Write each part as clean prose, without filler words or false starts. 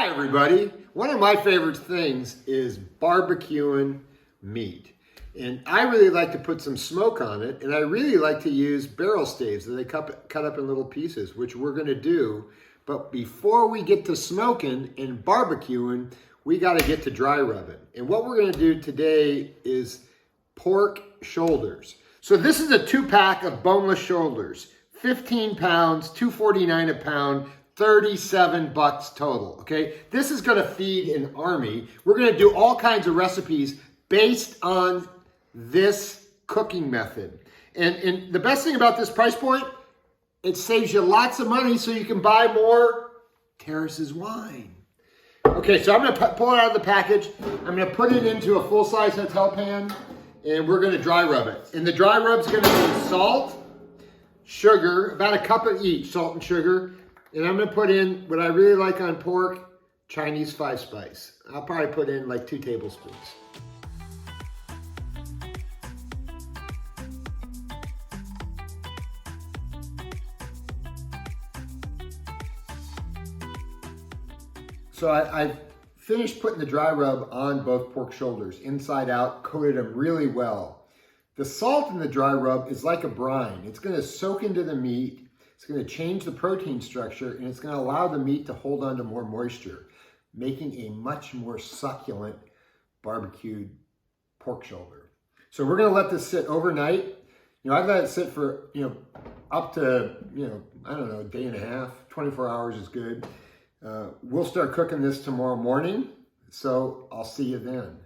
Hi everybody. One of my favorite things is barbecuing meat. And I really like to put some smoke on it, and I really like to use barrel staves that I cut up in little pieces, which we're gonna do. But before we get to smoking and barbecuing, we gotta get to dry rubbing. And what we're gonna do today is pork shoulders. So this is a 2-pack of boneless shoulders, 15 pounds, $2.49 a pound, $37 total, okay? This is gonna feed an army. We're gonna do all kinds of recipes based on this cooking method. And the best thing about this price point, it saves you lots of money so you can buy more Terrace's wine. Okay, so I'm gonna pull it out of the package. I'm gonna put it into a full-size hotel pan, and we're gonna dry rub it. And the dry rub's gonna be salt, sugar, about a cup of each, salt and sugar. And I'm gonna put in what I really like on pork, Chinese 5-spice. I'll probably put in like 2 tablespoons. So I finished putting the dry rub on both pork shoulders, inside out, coated them really well. The salt in the dry rub is like a brine. It's gonna soak into the meat. It's going to change the protein structure, and it's going to allow the meat to hold on to more moisture, making a much more succulent barbecued pork shoulder. So we're going to let this sit overnight. I've let it sit for, up to, I don't know, a day and a half. 24 hours is good. We'll start cooking this tomorrow morning, so I'll see you then.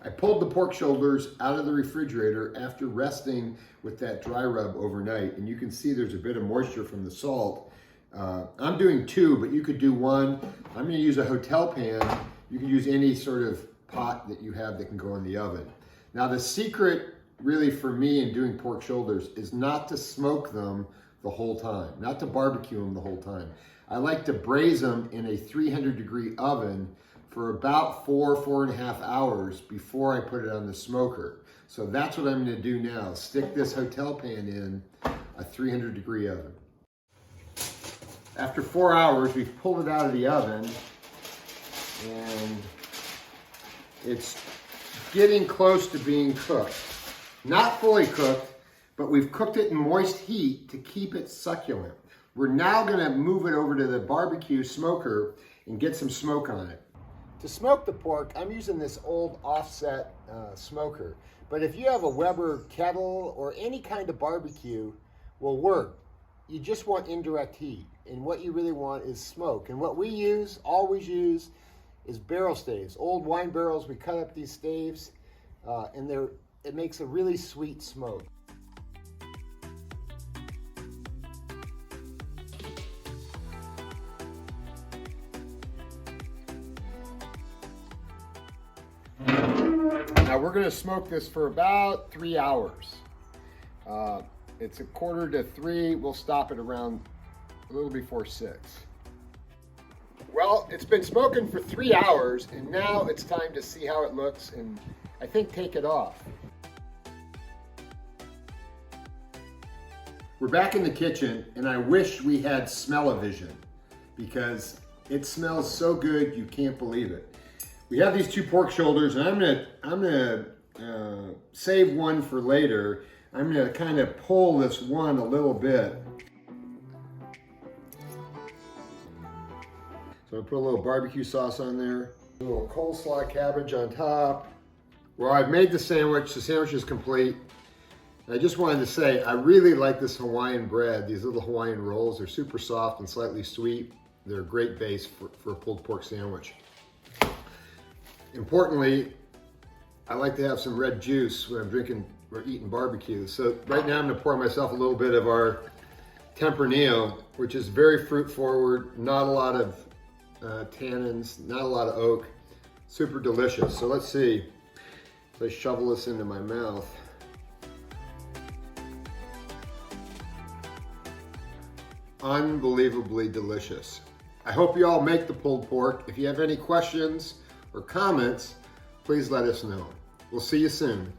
I pulled the pork shoulders out of the refrigerator after resting with that dry rub overnight, and you can see there's a bit of moisture from the salt. I'm doing 2, but you could do 1. I'm gonna use a hotel pan. You can use any sort of pot that you have that can go in the oven. Now the secret really for me in doing pork shoulders is not to smoke them the whole time, not to barbecue them the whole time. I like to braise them in a 300-degree oven for about 4.5 hours before I put it on the smoker. So that's what I'm gonna do now. Stick this hotel pan in a 300-degree oven. After 4 hours, we've pulled it out of the oven, and it's getting close to being cooked. Not fully cooked, but we've cooked it in moist heat to keep it succulent. We're now gonna move it over to the barbecue smoker and get some smoke on it. To smoke the pork, I'm using this old offset smoker. But if you have a Weber kettle or any kind of barbecue will work. You just want indirect heat. And what you really want is smoke. And what we always use, is barrel staves. Old wine barrels, we cut up these staves, and it makes a really sweet smoke. Now we're gonna smoke this for about 3 hours. It's 2:45. We'll stop it around a little before 6. Well, it's been smoking for 3 hours, and now it's time to see how it looks, and I think take it off. We're back in the kitchen, and I wish we had smell-o-vision because it smells so good you can't believe it. We have these 2 pork shoulders, and I'm gonna save one for later. I'm gonna kind of pull this one a little bit. So I'm gonna put a little barbecue sauce on there, a little coleslaw cabbage on top. Well, I've made the sandwich. The sandwich is complete. And I just wanted to say, I really like this Hawaiian bread. These little Hawaiian rolls, they're super soft and slightly sweet. They're a great base for a pulled pork sandwich. Importantly, I like to have some red juice when I'm drinking or eating barbecue. So right now I'm gonna pour myself a little bit of our Tempranillo, which is very fruit forward, not a lot of tannins, not a lot of oak, super delicious. So let's see, as I shovel this into my mouth. Unbelievably delicious. I hope you all make the pulled pork. If you have any questions or comments, please let us know. We'll see you soon.